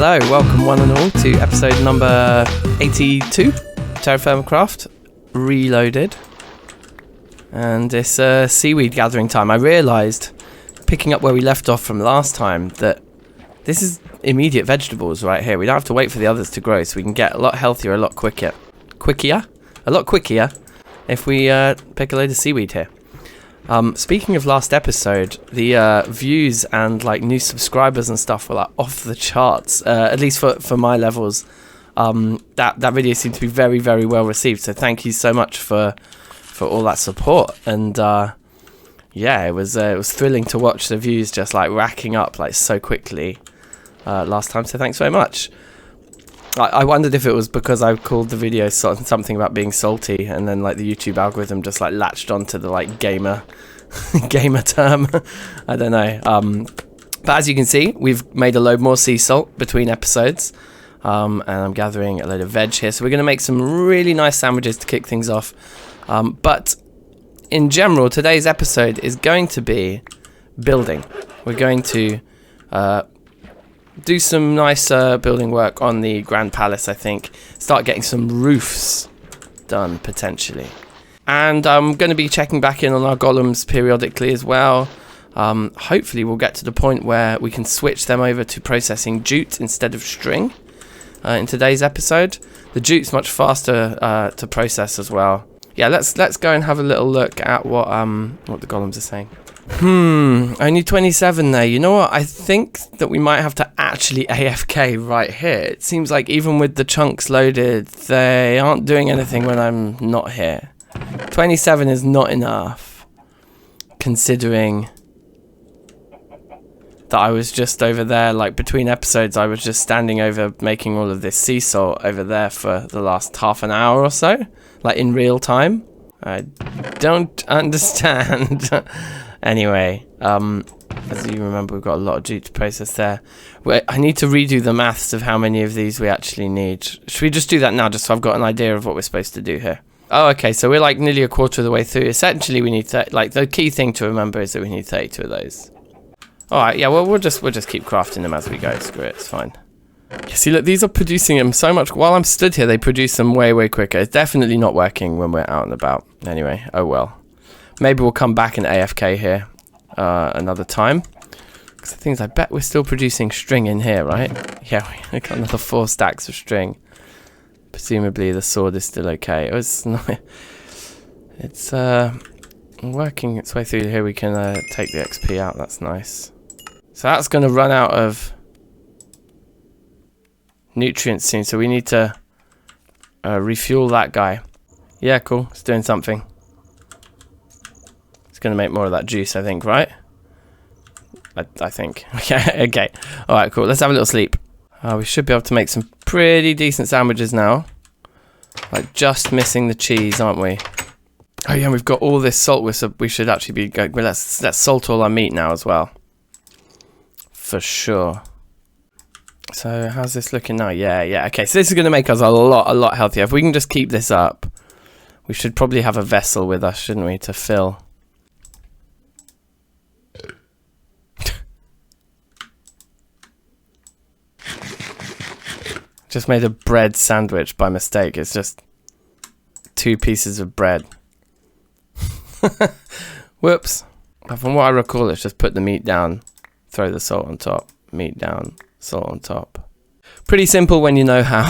Hello, welcome one and all to episode number 82, TerraFirmaCraft Reloaded. And it's seaweed gathering time. I realised, picking up where we left off from last time, that this is immediate vegetables right here. We don't have to wait for the others to grow, so we can get a lot healthier, a lot quicker. A lot quicker if we pick a load of seaweed here. Speaking of last episode, the views and like new subscribers and stuff were like off the charts, at least for my levels. That video seemed to be very, very well received, so thank you so much for all that support. And yeah, it was thrilling to watch the views just like racking up like so quickly last time, so thanks very much. I wondered if it was because I called the video something about being salty, and then like the YouTube algorithm just like latched onto the like gamer term. I don't know. But as you can see, we've made a load more sea salt between episodes, and I'm gathering a load of veg here. So we're going to make some really nice sandwiches to kick things off. But in general, today's episode is going to be building. We're going to do some nice building work on the Grand Palace, I think. Start getting some roofs done, potentially. And I'm going to be checking back in on our golems periodically as well. Hopefully we'll get to the point where we can switch them over to processing jute instead of string in today's episode. The jute's much faster to process as well. Yeah, let's go and have a little look at what the golems are saying. Only 27 there. You know what? I think that we might have to actually AFK right here. It seems like even with the chunks loaded, they aren't doing anything when I'm not here. 27 is not enough, considering that I was just over there, like between episodes, I was just standing over making all of this sea salt over there for the last half an hour or so, like in real time. I don't understand. Anyway, as you remember, we've got a lot of jute to process there. I need to redo the maths of how many of these we actually need. Should we just do that now, just so I've got an idea of what we're supposed to do here? Oh, okay, so we're like nearly a quarter of the way through. Essentially, we need like the key thing to remember is that we need 32 of those. All right, yeah, well, we'll just keep crafting them as we go. Screw it, it's fine. You see, look, these are producing them so much. While I'm stood here, they produce them way, way quicker. It's definitely not working when we're out and about. Anyway, oh well. Maybe we'll come back and AFK here another time. Because the thing is, I bet we're still producing string in here, right? Yeah, we got another 4 stacks of string. Presumably the sword is still okay. It's working its way through here. We can take the XP out. That's nice. So that's going to run out of nutrients soon. So we need to refuel that guy. Yeah, cool. It's doing something. It's going to make more of that juice, I think, right? I think. Okay. All right, cool. Let's have a little sleep. We should be able to make some pretty decent sandwiches now. Like just missing the cheese, aren't we? Oh yeah, we've got all this salt. We should actually be going. Well, let's salt all our meat now as well. For sure. So how's this looking now? Yeah. Okay, so this is going to make us a lot healthier. If we can just keep this up, we should probably have a vessel with us, shouldn't we, to fill. Just made a bread sandwich by mistake. It's just 2 pieces of bread. Whoops. From what I recall, it's just put the meat down, throw the salt on top, meat down, salt on top. Pretty simple when you know how.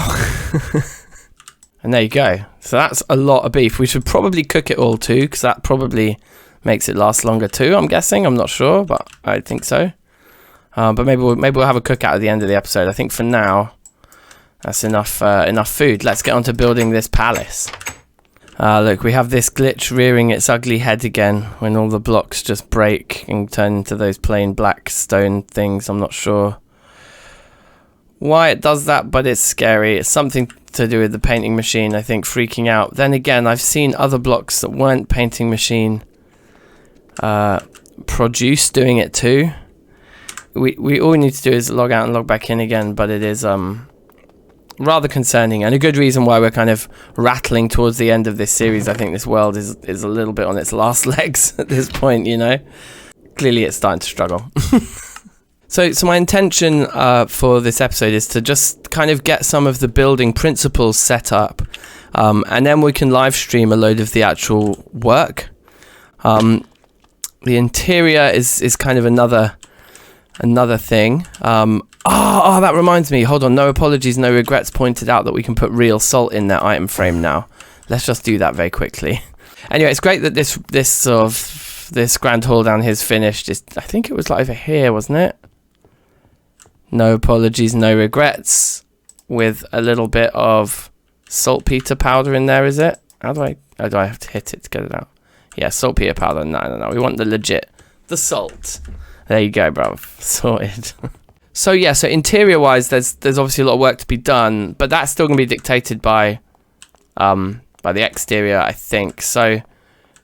And there you go. So that's a lot of beef. We should probably cook it all too, because that probably makes it last longer too, I'm guessing. I'm not sure, but I think so. But maybe we'll have a cookout at the end of the episode. I think for now, that's enough food. Let's get on to building this palace. Look, we have this glitch rearing its ugly head again when all the blocks just break and turn into those plain black stone things. I'm not sure why it does that, but it's scary. It's something to do with the painting machine, I think, freaking out. Then again, I've seen other blocks that weren't painting machine produce doing it too. We all we need to do is log out and log back in again, but it is rather concerning, and a good reason why we're kind of rattling towards the end of this series. I think this world is a little bit on its last legs at this point, you know. Clearly it's starting to struggle. So my intention for this episode is to just kind of get some of the building principles set up, and then we can live stream a load of the actual work. The interior is kind of another thing. Oh, that reminds me. Hold on. No apologies, no regrets pointed out that we can put real salt in that item frame now. Let's just do that very quickly. Anyway, it's great that this grand hall down here is finished. I think it was like over here, wasn't it? No apologies, no regrets. With a little bit of saltpeter powder in there, is it? How do I have to hit it to get it out? Yeah, saltpeter powder. No. We want the salt. There you go, bro. Sorted. So yeah, so interior wise, there's obviously a lot of work to be done, but that's still gonna be dictated by the exterior, I think. So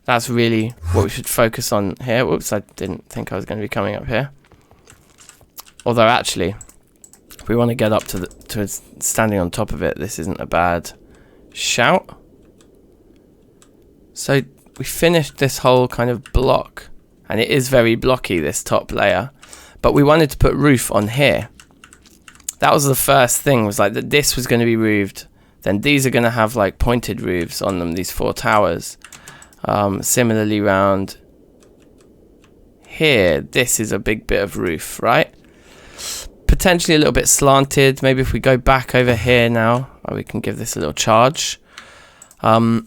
that's really what we should focus on here. Whoops, I didn't think I was going to be coming up here. Although actually, if we want to get up to standing on top of it, this isn't a bad shout. So we finished this whole kind of block, and it is very blocky, this top layer, but we wanted to put roof on here. That was the first thing, was like that this was going to be roofed. Then these are going to have like pointed roofs on them, these 4 towers. Similarly round here, this is a big bit of roof, right? Potentially a little bit slanted. Maybe if we go back over here now, we can give this a little charge. Yeah,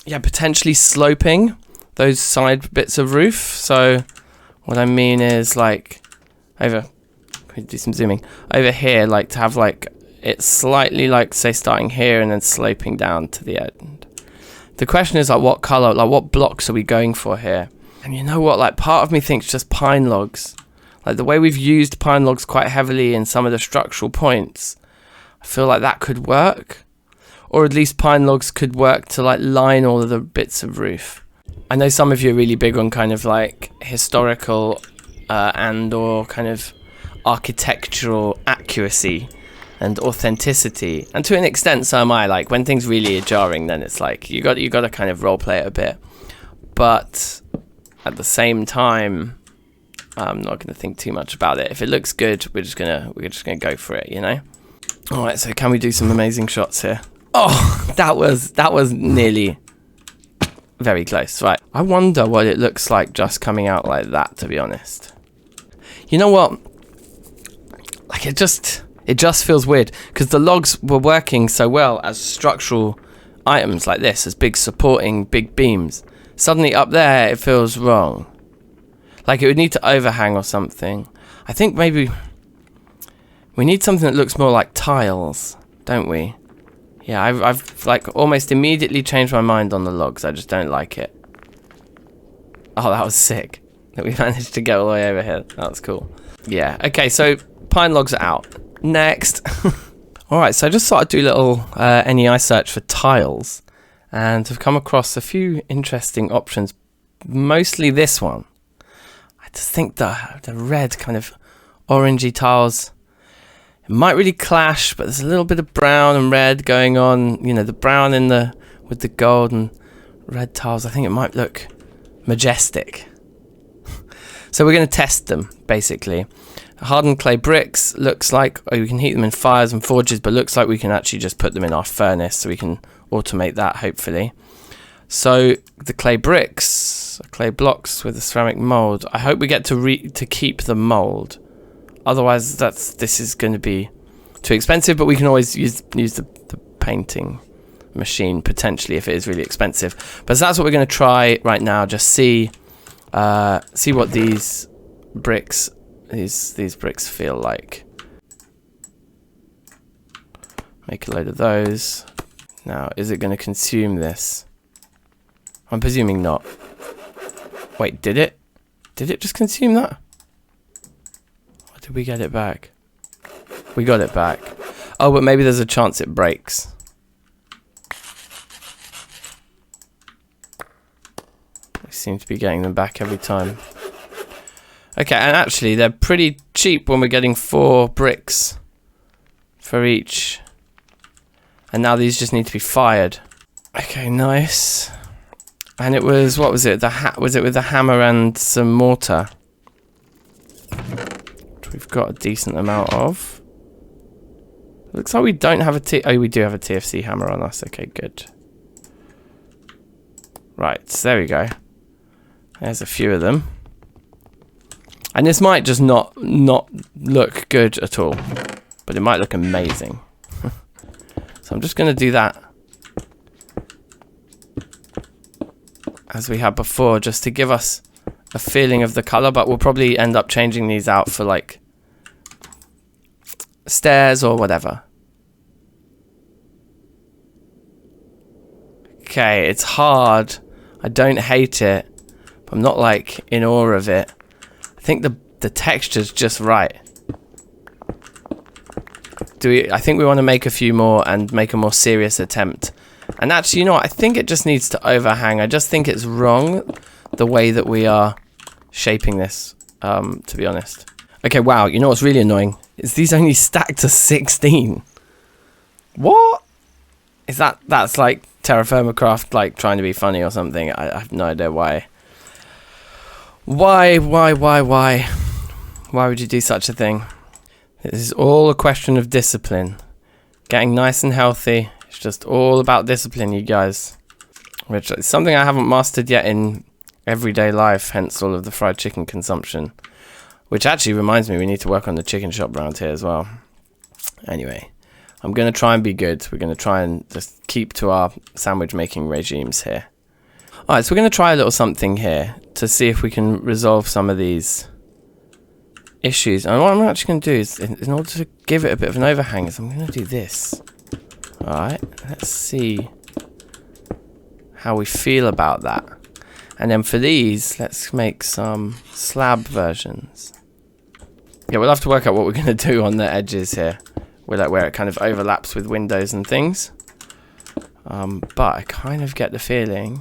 potentially sloping those side bits of roof. So what I mean is like over, can we do some zooming? Over here, like to have like it's slightly like, say, starting here and then sloping down to the end. The question is like what color, like what blocks are we going for here? And you know what, like part of me thinks just pine logs. Like the way we've used pine logs quite heavily in some of the structural points, I feel like that could work. Or at least pine logs could work to like line all of the bits of roof. I know some of you are really big on kind of like historical and or kind of architectural accuracy and authenticity, and to an extent so am I. Like when things really are jarring, then it's like you got to kind of role play it a bit, but at the same time I'm not going to think too much about it. If it looks good, we're just gonna go for it, you know. All right, so can we do some amazing shots here? Oh, that was nearly very close. Right, I wonder what it looks like just coming out like that, to be honest. You know what, like it just feels weird because the logs were working so well as structural items like this, as big supporting big beams. Suddenly up there it feels wrong. Like it would need to overhang or something. I think maybe we need something that looks more like tiles, don't we? Yeah, I've like almost immediately changed my mind on the logs. I just don't like it. Oh, that was sick that we managed to get all the way over here. That was cool. Yeah, okay, so pine logs are out. Next. Alright, so I just thought I'd do a little NEI search for tiles, and have come across a few interesting options. Mostly this one. I just think the red kind of orangey tiles, it might really clash, but there's a little bit of brown and red going on. You know, the brown with the gold and red tiles. I think it might look majestic. So we're going to test them, basically. Hardened clay bricks looks like we can heat them in fires and forges, but looks like we can actually just put them in our furnace, so we can automate that, hopefully. So the clay bricks, clay blocks with a ceramic mold. I hope we get to keep the mold. Otherwise, this is going to be too expensive. But we can always use the painting machine potentially if it is really expensive. But that's what we're going to try right now. Just see what these bricks feel like. Make a load of those. Now, is it going to consume this? I'm presuming not. Wait, did it? Did it just consume that? Or did we get it back? We got it back. Oh, but maybe there's a chance it breaks. We seem to be getting them back every time. Okay, and actually they're pretty cheap when we're getting 4 bricks for each. And now these just need to be fired. Okay, nice. And it was, what was it? Was it with the hammer and some mortar? we've got a decent amount of. Looks like we don't have oh, we do have a TFC hammer on us. Okay, good. Right, so there we go. There's a few of them. And this might just not look good at all, but it might look amazing. So I'm just going to do that as we had before, just to give us a feeling of the color, but we'll probably end up changing these out for like stairs or whatever. Okay, it's hard. I don't hate it, but I'm not like in awe of it. I think the texture's just right. I think we want to make a few more and make a more serious attempt. And actually, you know what? I think it just needs to overhang. I just think it's wrong the way that we are shaping this, to be honest. Okay, wow. You know what's really annoying? Is these only stacked to 16. What? Is that's like TerraFirmaCraft like trying to be funny or something? I have no idea why. Why would you do such a thing? This is all a question of discipline. Getting nice and healthy. It's just all about discipline, you guys. Which is something I haven't mastered yet in everyday life, hence all of the fried chicken consumption. Which actually reminds me we need to work on the chicken shop around here as well. Anyway, I'm going to try and be good. We're going to try and just keep to our sandwich making regimes here. Alright, so we're going to try a little something here to see if we can resolve some of these issues. And what I'm actually going to do is, in order to give it a bit of an overhang, is I'm going to do this. Alright, let's see how we feel about that. And then for these, let's make some slab versions. Yeah, we'll have to work out what we're going to do on the edges here, where it kind of overlaps with windows and things. But I kind of get the feeling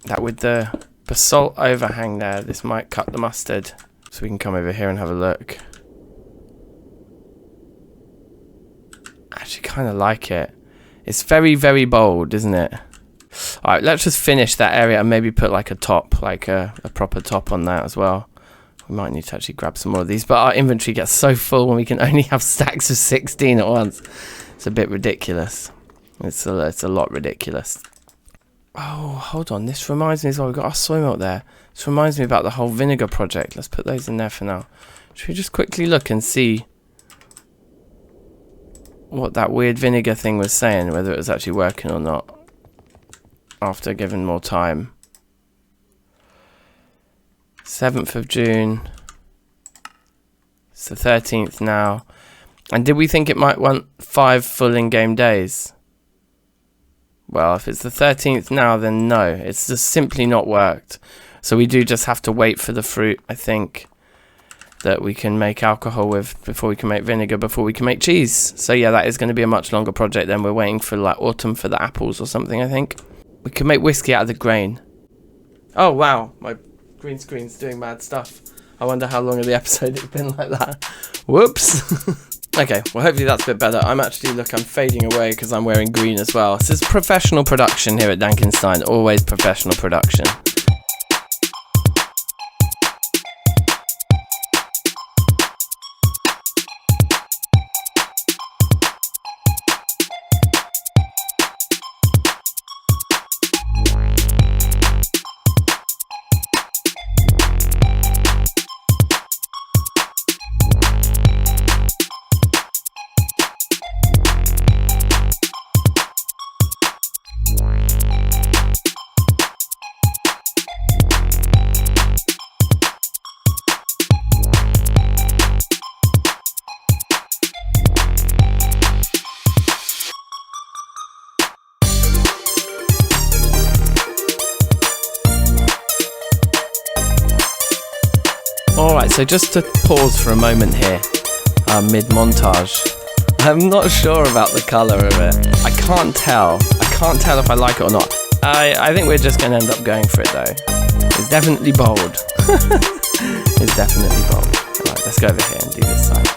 that with the basalt overhang there, this might cut the mustard. So we can come over here and have a look. I actually kind of like it. It's very, very bold, isn't it? Alright, let's just finish that area and maybe put like a top, like a proper top on that as well. We might need to actually grab some more of these, but our inventory gets so full when we can only have stacks of 16 at once. It's a bit ridiculous. It's a lot ridiculous. Oh, hold on. This reminds me as well. We've got our soy milk there. This reminds me about the whole vinegar project. Let's put those in there for now. Should we just quickly look and see what that weird vinegar thing was saying, whether it was actually working or not, after giving more time. 7th of June. It's the 13th now. And did we think it might want 5 full in-game days? Well, if it's the 13th now, then no. It's just simply not worked. So we do just have to wait for the fruit, I think, that we can make alcohol with before we can make vinegar, before we can make cheese. So yeah, that is going to be a much longer project than we're waiting for like autumn for the apples or something, I think. We can make whiskey out of the grain. Oh, wow. My green screen's doing mad stuff. I wonder how long of the episode it's been like that. Whoops. Okay, well hopefully that's a bit better. I'm fading away because I'm wearing green as well. This is professional production here at DankNStein. Always professional production. Alright, so just to pause for a moment here, mid-montage. I'm not sure about the colour of it. I can't tell if I like it or not. I think we're just going to end up going for it though. It's definitely bold. It's definitely bold. Alright, let's go over here and do this side.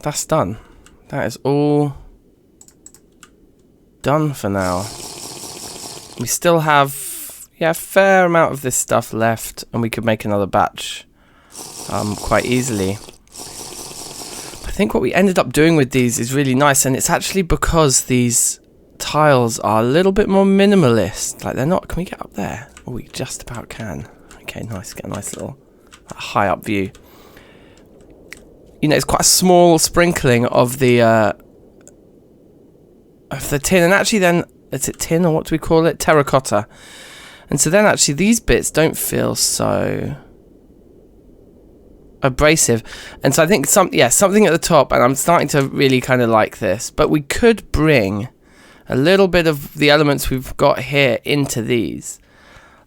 that's done. That is all done for now. We still have, yeah, a fair amount of this stuff left, and we could make another batch quite easily. I think what we ended up doing with these is really nice, and it's actually because these tiles are a little bit more minimalist. Like, they're not... Can we get up there? Oh, we just about can. Okay, nice. Get a nice little high up view. You know, it's quite a small sprinkling of the tin, and actually then, is it tin or what do we call it? Terracotta. And so then actually these bits don't feel so abrasive. And so I think something at the top, and I'm starting to really kind of like this, but we could bring a little bit of the elements we've got here into these.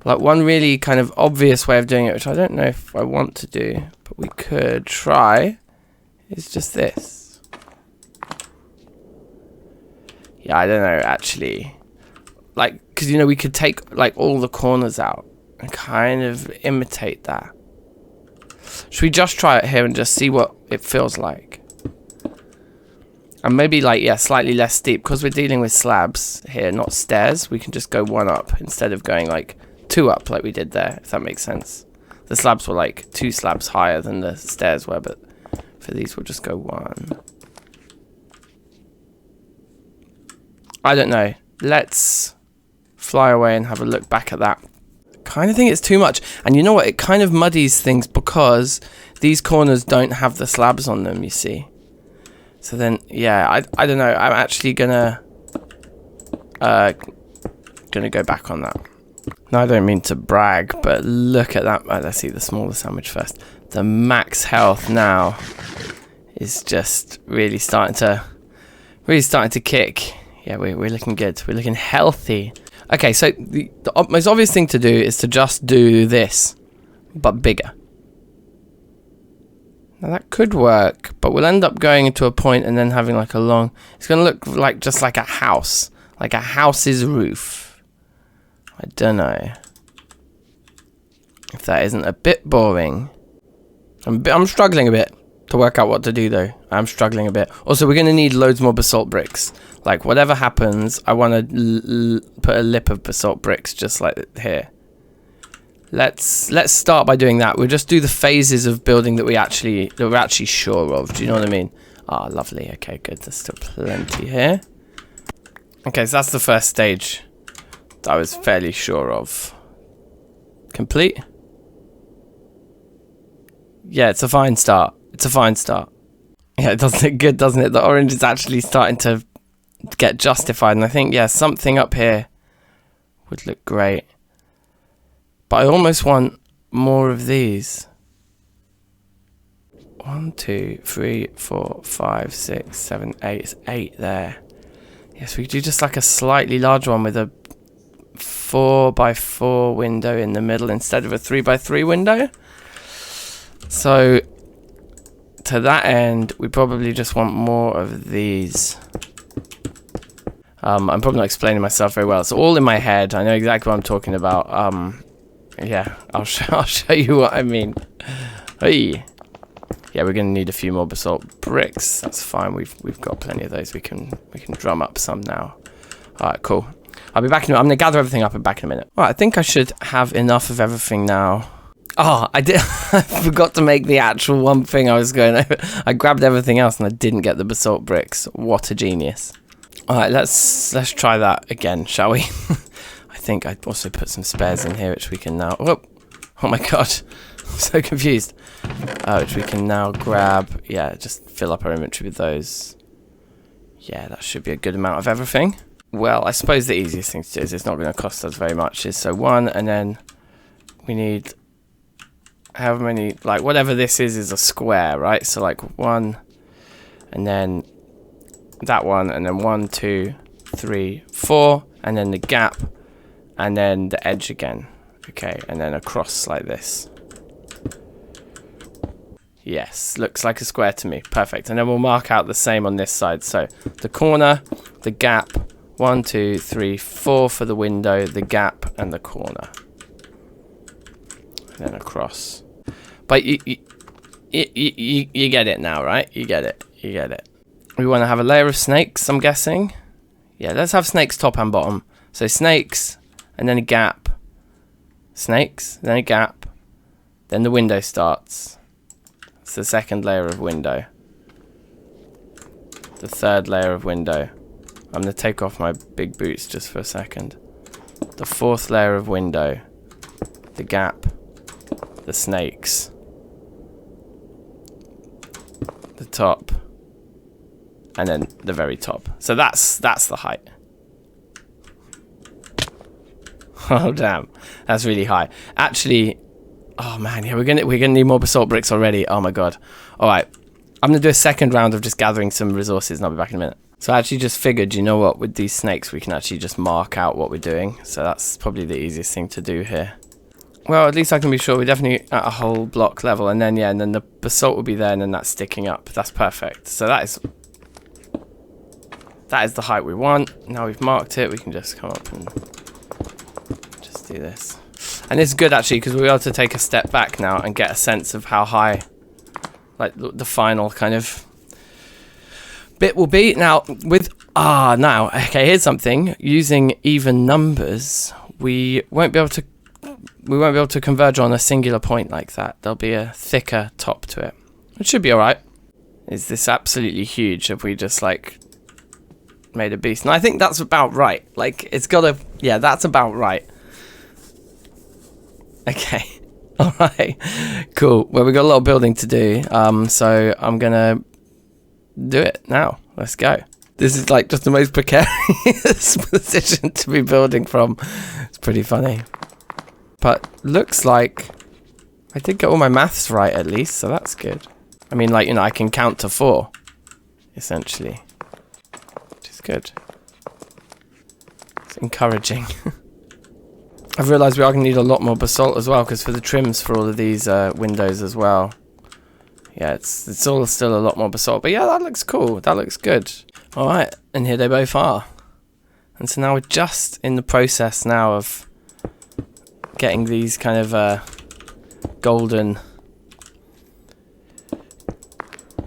Like, one really kind of obvious way of doing it, which I don't know if I want to do, but we could try, is just this. Yeah, I don't know, actually. Like, because, you know, we could take, like, all the corners out and kind of imitate that. Should we just try it here and just see what it feels like? And maybe, like, yeah, slightly less steep. Because we're dealing with slabs here, not stairs, we can just go one up instead of going, like, two up like we did there, if that makes sense. The slabs were, like, 2 slabs higher than the stairs were, but for these we'll just go 1. I don't know. Let's fly away and have a look back at that. Kind of think it's too much, and you know what, it kind of muddies things because these corners don't have the slabs on them, you see. So then, yeah, I don't know, I'm actually gonna go back on that. Now, I don't mean to brag, but look at that. Let's eat the smaller sandwich first. The max health now is just really starting to kick. Yeah, we're looking good. We're looking healthy. Okay, so the most obvious thing to do is to just do this, but bigger. Now that could work, but we'll end up going into a point and then having like a long... It's going to look like just like a house. Like a house's roof. I don't know if that isn't a bit boring. I'm struggling a bit to work out what to do, though. I'm struggling a bit. Also, we're going to need loads more basalt bricks. Like, whatever happens, I want to put a lip of basalt bricks just like here. Let's start by doing that. We'll just do the phases of building that we're actually sure of. Do you know what I mean? Ah, lovely. Okay, good. There's still plenty here. Okay, so that's the first stage that I was fairly sure of. Complete? Yeah, it's a fine start. It's a fine start. Yeah, it does look good, doesn't it? The orange is actually starting to get justified, and I think, yeah, something up here would look great. But I almost want more of these. 1, 2, 3, 4, 5, 6, 7, 8. It's 8 there. Yes, we could do just like a slightly larger one with a 4x4 window in the middle instead of a 3x3 window. So to that end, we probably just want more of these. I'm probably not explaining myself very well. It's all in my head. I know exactly what I'm talking about. Yeah, I'll show you what I mean. Hey. Yeah, we're gonna need a few more basalt bricks. That's fine. We've got plenty of those. We can drum up some now. All right, cool. I'll be back in. I'm gonna gather everything up and back in a minute. All right, I think I should have enough of everything now. Oh, I did. I forgot to make the actual one thing I was going over. I grabbed everything else and I didn't get the basalt bricks. What a genius. All right, let's try that again, shall we? I think I'd also put some spares in here, which we can now... Oh my god, I'm so confused. Which we can now grab. Yeah, just fill up our inventory with those. Yeah, that should be a good amount of everything. Well, I suppose the easiest thing to do is it's not going to cost us very much. Is so 1, and then we need however many, like whatever this is a square, right? So like 1, and then that one, and then 1, 2, 3, 4, and then the gap, and then the edge again. Okay, and then across like this. Yes, looks like a square to me. Perfect. And then we'll mark out the same on this side. So the corner, the gap, 1, 2, 3, 4 for the window, the gap, and the corner. And then across. But you get it now, right? You get it. You get it. We want to have a layer of snakes, I'm guessing. Yeah, let's have snakes top and bottom. So snakes, and then a gap. Snakes, then a gap. Then the window starts. It's the second layer of window. The third layer of window. I'm going to take off my big boots just for a second. The fourth layer of window. The gap. The snakes. The top. And then the very top. So that's the height. Oh damn, that's really high. Actually, oh man, yeah, we're gonna need more basalt bricks already. Oh my god. All right, I'm gonna do a second round of just gathering some resources, and I'll be back in a minute. So I actually just figured, you know what, with these snakes, we can actually just mark out what we're doing. So that's probably the easiest thing to do here. Well, at least I can be sure we're definitely at a whole block level, and then yeah, and then the basalt will be there, and then that's sticking up. That's perfect. So that is the height we want. Now we've marked it, we can just come up and just do this. And it's good actually, because we'll be able to take a step back now and get a sense of how high, like, the final kind of bit will be. Now with okay, here's something. Using even numbers, we won't be able to converge on a singular point like that. There'll be a thicker top to it. It should be all right. Is this absolutely huge? Have we just like made a beast? And I think that's about right. Like, it's gotta, yeah, that's about right. Okay. All right. Cool. Well, we've got a lot of building to do. So I'm gonna do it now. Let's go. This is like just the most precarious position to be building from. It's pretty funny. But looks like I did get all my maths right at least, so that's good. I mean, like, you know, I can count to 4, essentially. Which is good. It's encouraging. I've realised we are going to need a lot more basalt as well, because for the trims for all of these windows as well. Yeah, it's all still a lot more basalt. But yeah, that looks cool. That looks good. Alright, and here they both are. And so now we're just in the process now of getting these kind of golden,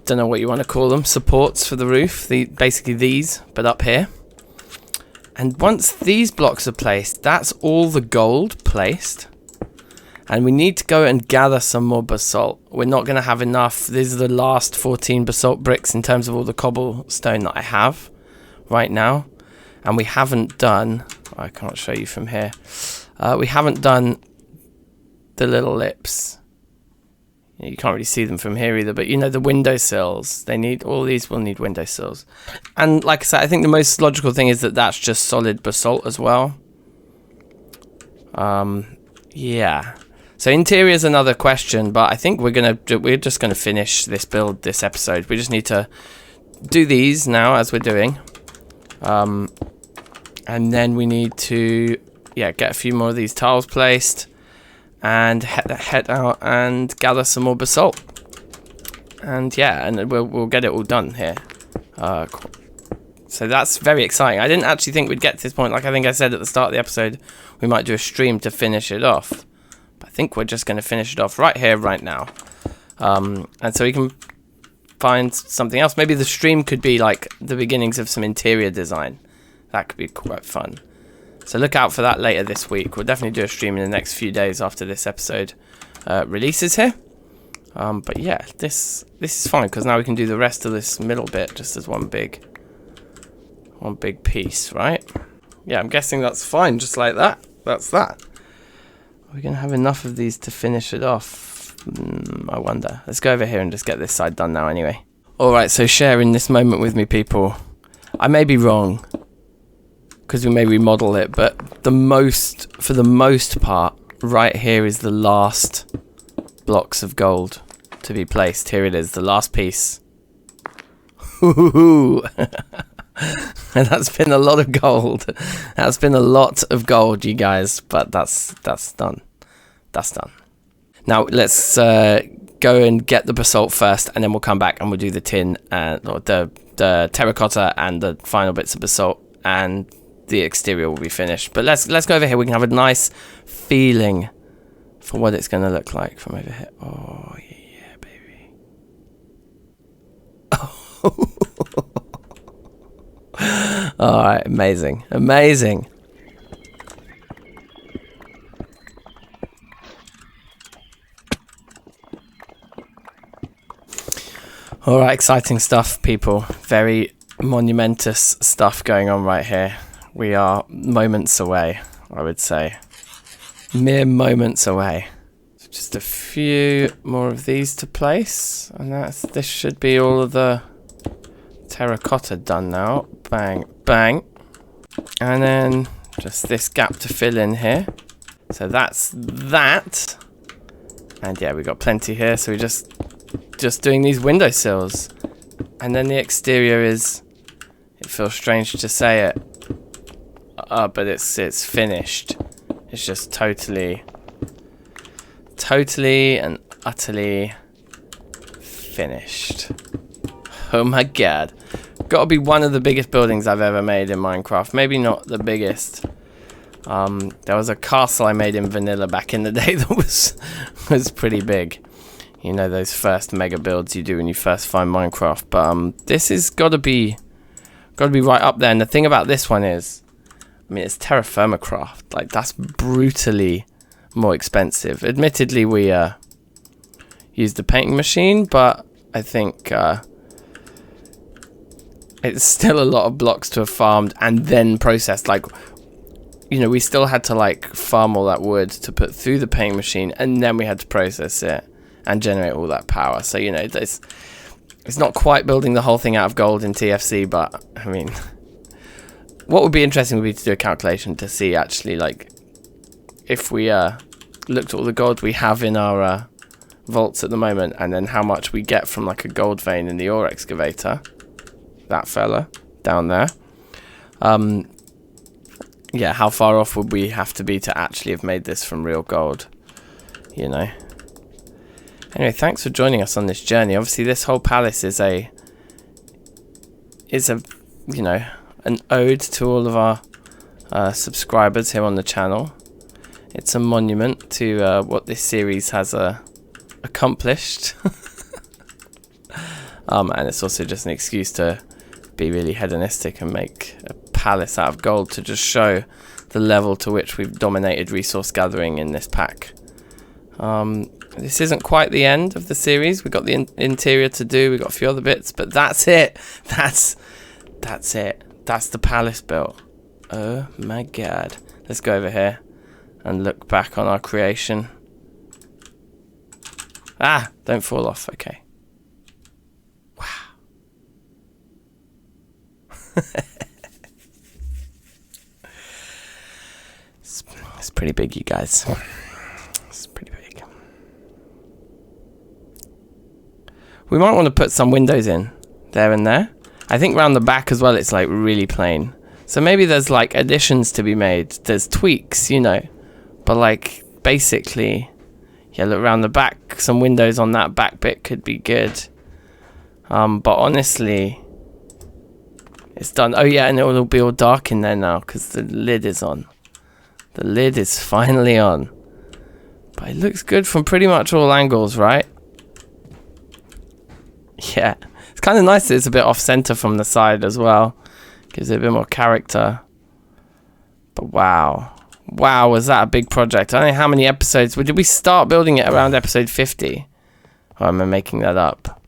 don't know what you want to call them, supports for the roof. Basically these, but up here. And once these blocks are placed, that's all the gold placed. And we need to go and gather some more basalt. We're not going to have enough. These are the last 14 basalt bricks in terms of all the cobblestone that I have right now. And we haven't done, I can't show you from here. We haven't done the little lips. You can't really see them from here either, but you know, the windowsills, all these will need windowsills. And like I said, I think the most logical thing is that that's just solid basalt as well. Yeah. So interior is another question, but I think we're just gonna finish this build this episode. We just need to do these now as we're doing. And then we need to, yeah, get a few more of these tiles placed and head out and gather some more basalt. And yeah, and we'll get it all done here. So that's very exciting. I didn't actually think we'd get to this point. Like I think I said at the start of the episode, we might do a stream to finish it off. But I think we're just going to finish it off right here, right now. And so we can find something else. Maybe the stream could be like the beginnings of some interior design. That could be quite fun. So look out for that later this week. We'll definitely do a stream in the next few days after this episode releases here. But yeah, this is fine because now we can do the rest of this middle bit just as one big piece, right? Yeah, I'm guessing that's fine, just like that. That's that. Are we gonna have enough of these to finish it off? I wonder. Let's go over here and just get this side done now anyway. Alright, so sharing this moment with me, people. I may be wrong, because we may remodel it, but for the most part, right here is the last blocks of gold to be placed. Here it is, the last piece. And that's been a lot of gold. That's been a lot of gold, you guys, but that's done. That's done. Now let's go and get the basalt first, and then we'll come back and we'll do the tin and or the terracotta and the final bits of basalt, and the exterior will be finished. But let's go over here. We can have a nice feeling for what it's going to look like from over here. Oh yeah, baby. Alright, amazing. Amazing. Alright, exciting stuff, people. Very monumentous stuff going on right here. We are moments away, I would say. Mere moments away. So just a few more of these to place. And this should be all of the terracotta done now. Bang, bang. And then just this gap to fill in here. So that's that. And yeah, we got plenty here, so we just doing these windowsills. And then the exterior is, it feels strange to say it, but it's finished. It's just totally and utterly finished. Oh my god. Gotta be one of the biggest buildings I've ever made in Minecraft. Maybe not the biggest. There was a castle I made in vanilla back in the day that was pretty big. You know, those first mega builds you do when you first find Minecraft. But this is gotta be right up there. And the thing about this one is, I mean, it's TerraFirmaCraft. Like, that's brutally more expensive. Admittedly, we used the painting machine, but I think it's still a lot of blocks to have farmed and then processed. Like, you know, we still had to like farm all that wood to put through the painting machine, and then we had to process it and generate all that power. So, you know, it's not quite building the whole thing out of gold in TFC, but I mean, what would be interesting would be to do a calculation to see actually, like, if we looked at all the gold we have in our vaults at the moment, and then how much we get from like a gold vein in the ore excavator. That fella down there. Yeah, how far off would we have to be to actually have made this from real gold? You know. Anyway, thanks for joining us on this journey. Obviously, this whole palace is a you know, an ode to all of our subscribers here on the channel. It's a monument to what this series has accomplished. And it's also just an excuse to be really hedonistic and make a palace out of gold to just show the level to which we've dominated resource gathering in this pack. This isn't quite the end of the series. We've got the interior to do. We've got a few other bits, but that's it. That's it. That's the palace built. Oh my god. Let's go over here and look back on our creation. Ah, don't fall off. Okay. Wow. It's pretty big, you guys. It's pretty big. We might want to put some windows in there and there. I think around the back as well, it's like really plain. So maybe there's like additions to be made. There's tweaks, you know. But like basically, yeah, look around the back. Some windows on that back bit could be good. But honestly, it's done. Oh yeah, and it will be all dark in there now because the lid is on. The lid is finally on. But it looks good from pretty much all angles, right? Yeah. It's kind of nice that it's a bit off-center from the side as well. Gives it a bit more character. But wow. Wow, was that a big project? I don't know how many episodes. Did we start building it around episode 50? Or am I making that up?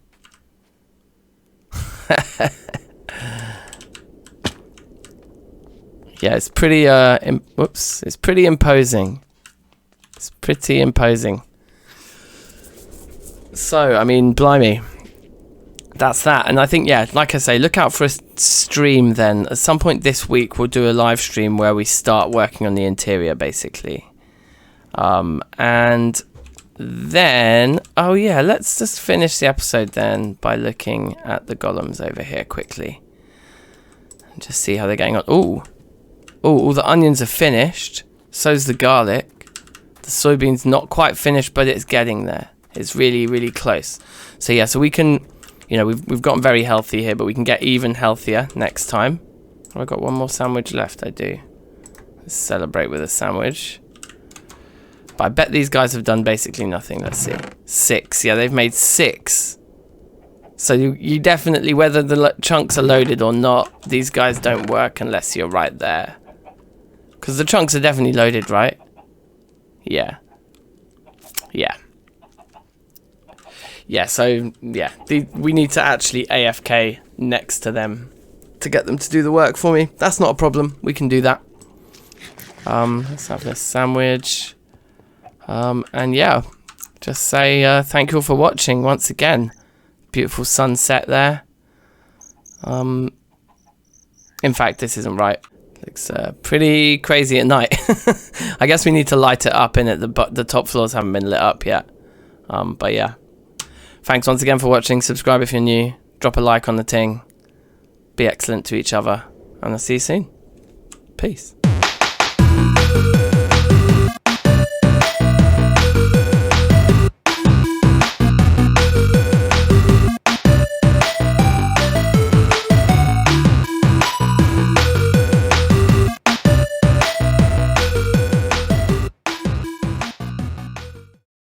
Yeah, it's pretty, whoops. It's pretty imposing. It's pretty imposing. So, I mean, blimey. That's that. And I think, yeah, like I say, look out for a stream then. At some point this week, we'll do a live stream where we start working on the interior, basically. And then, oh yeah, let's just finish the episode then by looking at the golems over here quickly. And just see how they're getting on. Ooh. Ooh, all the onions are finished. So's the garlic. The soybeans not quite finished, but it's getting there. It's really, really close. So yeah, so we can... You know, we've gotten very healthy here, but we can get even healthier next time. Oh, I've got one more sandwich left, I do. Let's celebrate with a sandwich. But I bet these guys have done basically nothing. Let's see. 6. Yeah, they've made 6. So you definitely, whether the chunks are loaded or not, these guys don't work unless you're right there. Because the chunks are definitely loaded, right? Yeah. Yeah. Yeah, so, yeah. We need to actually AFK next to them to get them to do the work for me. That's not a problem. We can do that. Let's have this sandwich. And yeah, just say thank you all for watching once again. Beautiful sunset there. In fact, this isn't right. Looks pretty crazy at night. I guess we need to light it up in it. The top floors haven't been lit up yet. But yeah. Thanks once again for watching. Subscribe if you're new. Drop a like on the ting. Be excellent to each other. And I'll see you soon. Peace.